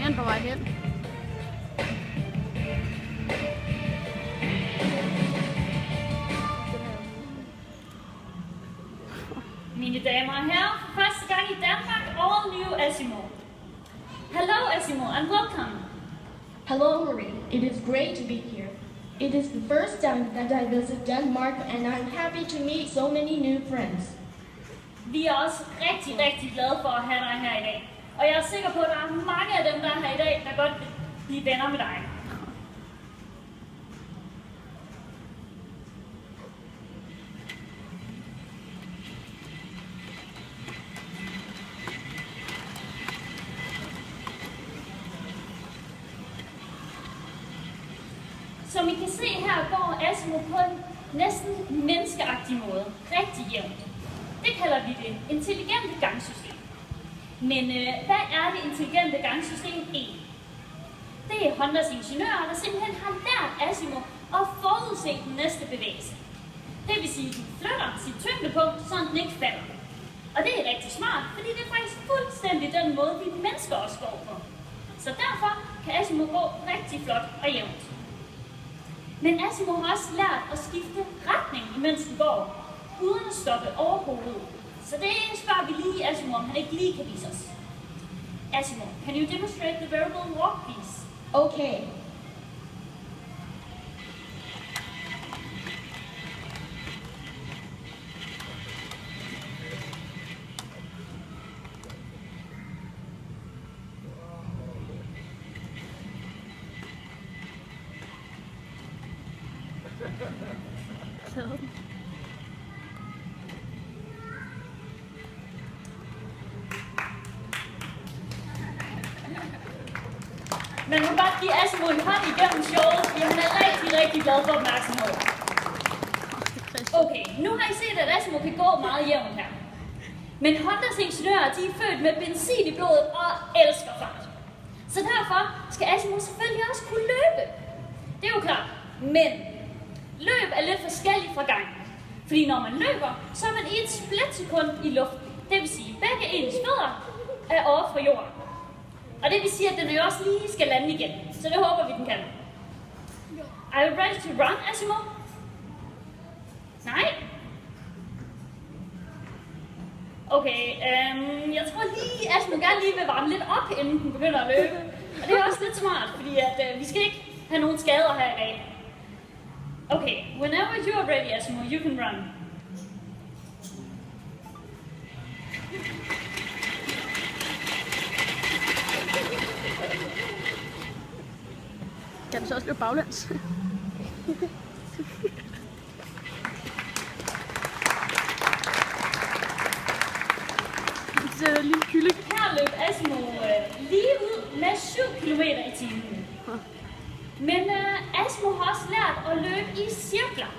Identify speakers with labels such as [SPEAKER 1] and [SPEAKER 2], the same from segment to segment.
[SPEAKER 1] han på vej hen?
[SPEAKER 2] Mine damer og herrer, for første gang i Danmark, all new Asimo. Hello Asimo and welcome.
[SPEAKER 3] Hello Marie, it is great to be here. It is the first time that I visit Denmark and I'm happy to meet so many new friends.
[SPEAKER 2] Vi er også rigtig glade for at have dig her i dag. Og jeg er sikker på, at der er mange af dem, der er her i dag, der godt vil blive venner med dig. Som I kan se her, går Asimo på en næsten menneskeagtig måde. Rigtig jævnt. Det kalder vi det intelligente gangsystem. Men hvad er det intelligente gangsystem egentlig? Det er Hondas ingeniører, der simpelthen har lært Asimo at forudse den næste bevægelse. Det vil sige, at de flytter sit tyngdepunkt, så den ikke falder. Og det er rigtig smart, fordi det er faktisk fuldstændig den måde, vi mennesker også går på. Så derfor kan Asimo gå rigtig flot og jævnt. Men Asimo har også lært at skifte retning, imens den går, uden at stoppe overhovedet. Så det spørger vi lige Asimo, om han ikke lige kan vise os. Asimo, can you demonstrate the variable walk, please?
[SPEAKER 3] Okay.
[SPEAKER 2] Man må godt give Asimo en hånd igennem showet, fordi han er rigtig glad for opmærksomhed. Okay, nu har I set, at Asimo kan gå meget jævnt her. Men Hondas ingeniører, de er født med benzin i blodet og elsker fart. Så derfor skal Asimo selvfølgelig også kunne løbe. Det er jo klart. Men løb er lidt forskelligt fra gangen. Fordi når man løber, så er man i et splitsekund i luften. Det vil sige, at begge ens fødder er over fra jorden. Og det vil sige, at den jo også lige skal lande igen. Så det håber vi, den kan. Are you ready to run, Asimo? Nej? Okay, jeg tror lige, Asimo gerne lige vil varme lidt op, inden den begynder at løbe. Og det er også lidt smart, fordi at, vi skal ikke have nogen skader her i dag. Okay, whenever you are ready, Asimo, you can run.
[SPEAKER 1] Kan du så også løbe baglæns? Det er en lille kylling.
[SPEAKER 2] Her løb Asimo lige ud med 7 km i timen. Men Asimo har også lært at løbe i cirkler.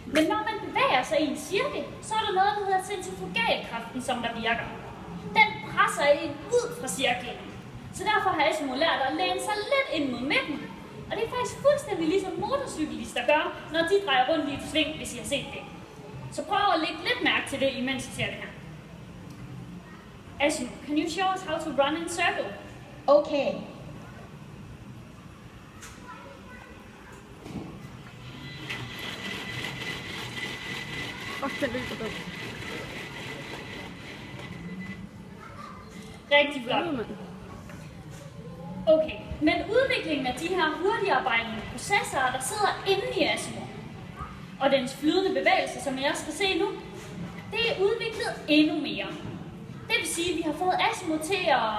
[SPEAKER 2] Men når man bevæger sig i en cirkel, så er der noget, der hedder centrifugalkraften, som der virker. Den presser en ud fra cirklen. Så derfor har Asimo lært at læne sig lidt ind mod midten. Og det er faktisk fuldstændig ligesom motorcyklister gør, når de drejer rundt i et sving, hvis I har set det. Så prøv at lægge lidt mærke til det, imens I ser det her. Asimo, can you show us how to run in a circle?
[SPEAKER 3] Okay.
[SPEAKER 1] Fuck, den løber godt.
[SPEAKER 2] Rigtig flot. Okay, men udviklingen af de her hurtigarbejdende processorer, der sidder inde i Asimo, og dens flydende bevægelser, som jeg også skal se nu, det er udviklet endnu mere. Det vil sige, at vi har fået Asimo til at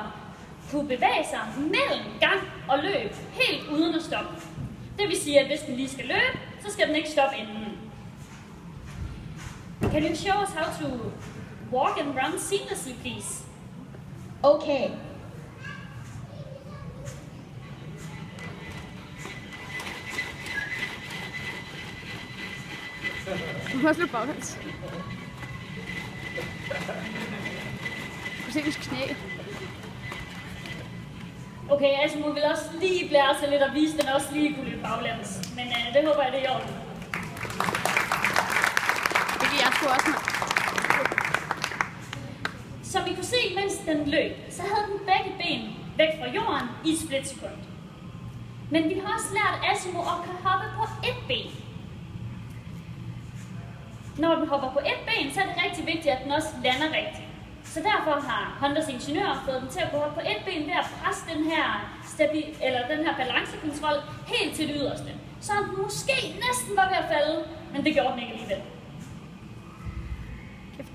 [SPEAKER 2] kunne bevæge sig mellem gang og løb, helt uden at stoppe. Det vil sige, at hvis den lige skal løbe, så skal den ikke stoppe inden. Can you show us how to walk and run seamlessly, please?
[SPEAKER 3] Okay.
[SPEAKER 1] Du kan også løbe baglæns. Du kan se hans knæ.
[SPEAKER 2] Okay, Asimo vil også lige blære sig lidt og vise, den også lige kunne løbe baglæns. Men det håber jeg, det er i orden.
[SPEAKER 1] Det kan jeg sgu også.
[SPEAKER 2] Som I kunne se, mens den løb, så havde den begge ben væk fra jorden i et splitsekund. Men vi har også lært, at Asimo kan hoppe på et ben. Når den hopper på et ben, så er det rigtig vigtigt, at den også lander rigtigt. Så derfor har Hondas ingeniører fået den til at gå op på et ben ved at presse den her balancekontrol helt til det yderste. Så den måske næsten var ved at falde, men det gjorde den ikke alligevel.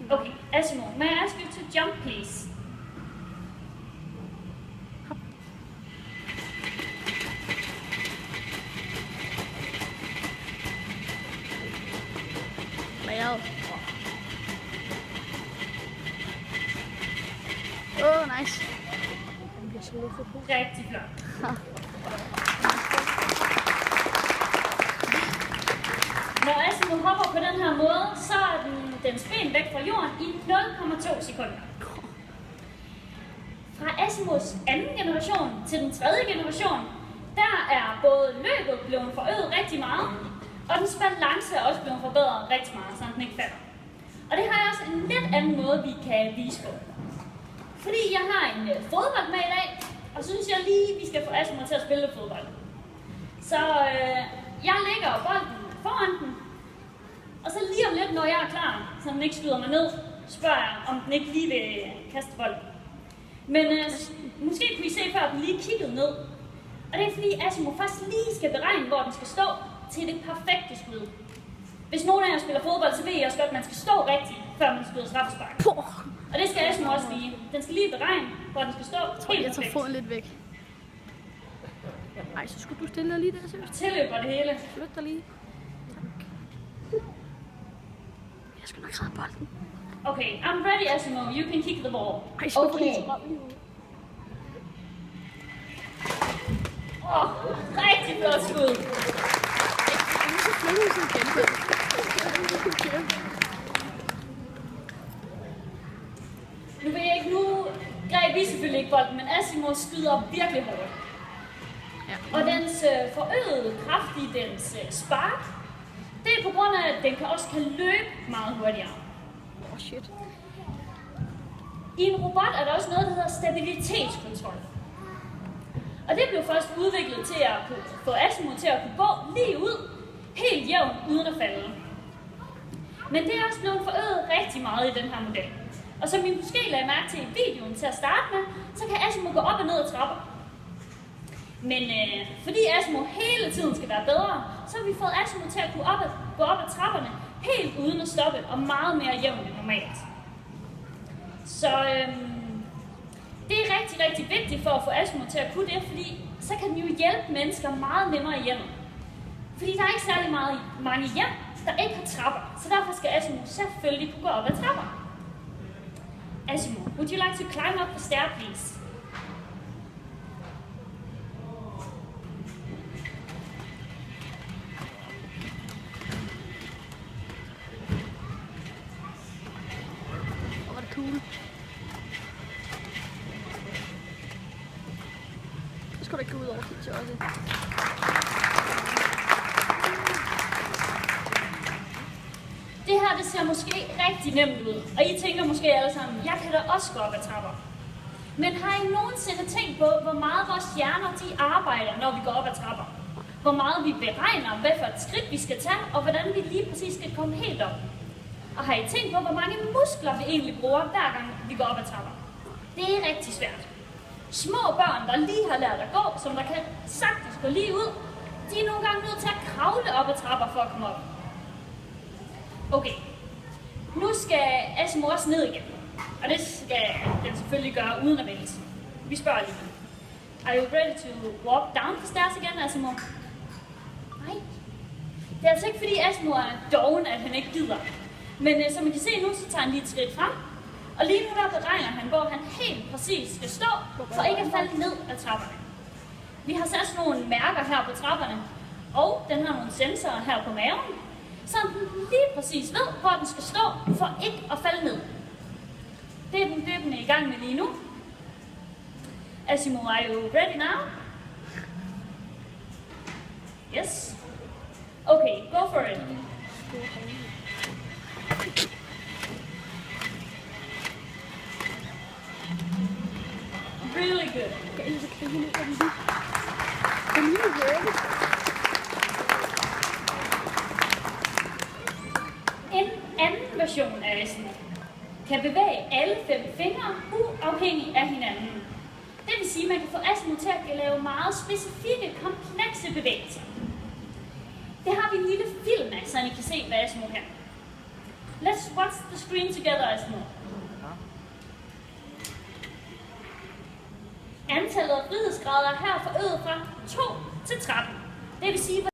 [SPEAKER 2] Okay, Asimo, may I ask you to jump, please?
[SPEAKER 1] Well. Oh, nice.
[SPEAKER 2] Rigtig flot. Når Asimo hopper på den her måde, så er dens ben væk fra jorden i 0,2 sekunder. Fra Asimos anden generation til den tredje generation, der er både løbet blevet forøget rigtig meget, og dens balance er også blevet forbedret rigtig meget, så den ikke falder. Og det har jeg også en lidt anden måde, vi kan vise på. Fordi jeg har en fodbold med i dag, og synes jeg lige, vi skal få Asimo til at spille fodbold. Så jeg lægger bolden foran den, og så lige om lidt, når jeg er klar, så den ikke skyder mig ned, spørger jeg, om den ikke lige vil kaste bolden. Men måske kunne I se før, at den lige kiggede ned. Og det er fordi Asimo først lige skal beregne, hvor den skal stå til det perfekte skud. Hvis nogen af jer spiller fodbold, så ved I også godt, at man skal stå rigtigt, før man skyder straffespark. Og det skal Asimo også lige. Den skal lige beregne, hvor den skal stå helt perfekt.
[SPEAKER 1] Jeg tager foden lidt væk. Ej, så skulle du stille dig lige der, seriøst.
[SPEAKER 2] Tilløber det hele.
[SPEAKER 1] Flyt dig lige. Tak. Jeg skal nok redde bolden.
[SPEAKER 2] Okay, I'm ready, Asimo. You can kick the ball.
[SPEAKER 1] Ej, så
[SPEAKER 3] Okay.
[SPEAKER 2] Rigtig flot skud. Nu ved jeg ikke, nu greb vi selvfølgelig ikke bolden, men Asimo skyder virkelig hårdt. Ja. Og dens forøgede kraft i dens spark, det er på grund af, at den også kan løbe meget hurtigere.
[SPEAKER 1] Oh shit.
[SPEAKER 2] I en robot er der også noget, der hedder stabilitetskontrol. Og det blev først udviklet til at få Asimo til at kunne gå lige ud, helt jævnt, uden at falde. Men det er også blevet forøget rigtig meget i den her model. Og som I måske lagde mærke til i videoen til at starte med, så kan Asimo gå op og ned ad trapper. Men fordi Asimo hele tiden skal være bedre, så har vi fået Asimo til at kunne gå op ad trapperne helt uden at stoppe og meget mere jævnt end normalt. Så det er rigtig, rigtig vigtigt for at få Asimo til at kunne det, fordi så kan den jo hjælpe mennesker meget nemmere hjemme. Fordi der er ikke særlig mange hjem, der ikke har trapper, så derfor skal Asimo selvfølgelig kunne gå op ad trapper. Asimo, would you like to climb up the stair, please?
[SPEAKER 1] Hvor var det cool. Så skal du ikke gå ud over til også.
[SPEAKER 2] Det her, det ser måske rigtig nemt ud, og I tænker måske alle sammen, jeg kan da også gå op ad trapper. Men har I nogensinde tænkt på, hvor meget vores hjerner de arbejder, når vi går op ad trapper? Hvor meget vi beregner, hvad for et skridt vi skal tage, og hvordan vi lige præcis skal komme helt op? Og har I tænkt på, hvor mange muskler vi egentlig bruger, hver gang vi går op ad trapper? Det er rigtig svært. Små børn, der lige har lært at gå, som der kan sagtens gå lige ud, de er nogle gange nødt til at kravle op ad trapper for at komme op. Okay, nu skal Asimo også ned igen, og det skal den selvfølgelig gøre uden at vælge. Vi spørger lige. Are you ready to walk down the stairs again, Asimo? Nej. Det er altså ikke fordi Asimo er doven, at han ikke gider. Men som I kan se nu, så tager han lige et skridt frem. Og lige nu der beregner han, hvor han helt præcis skal stå, for ikke at falde ned ad trapperne. Vi har sat sådan nogle mærker her på trapperne, og den har nogle sensorer her på maven, så den lige præcis ved, hvor den skal stå, for ikke at falde ned. Det er den løbende i gang med lige nu. Asimo, are you ready now? Yes? Okay, go for it. Really høre det. En anden version af Asmo kan bevæge alle 5 fingre uafhængigt af hinanden. Det vil sige, at man kan få Asmo til at lave meget specifikke, komplekse bevægelser. Det har vi en lille film af, så I kan se, hvad Asmo kan. Let's watch the screen together, Asmo. Antallet af frihedsgrader er her forøget fra 2 til 13. Det vil sige,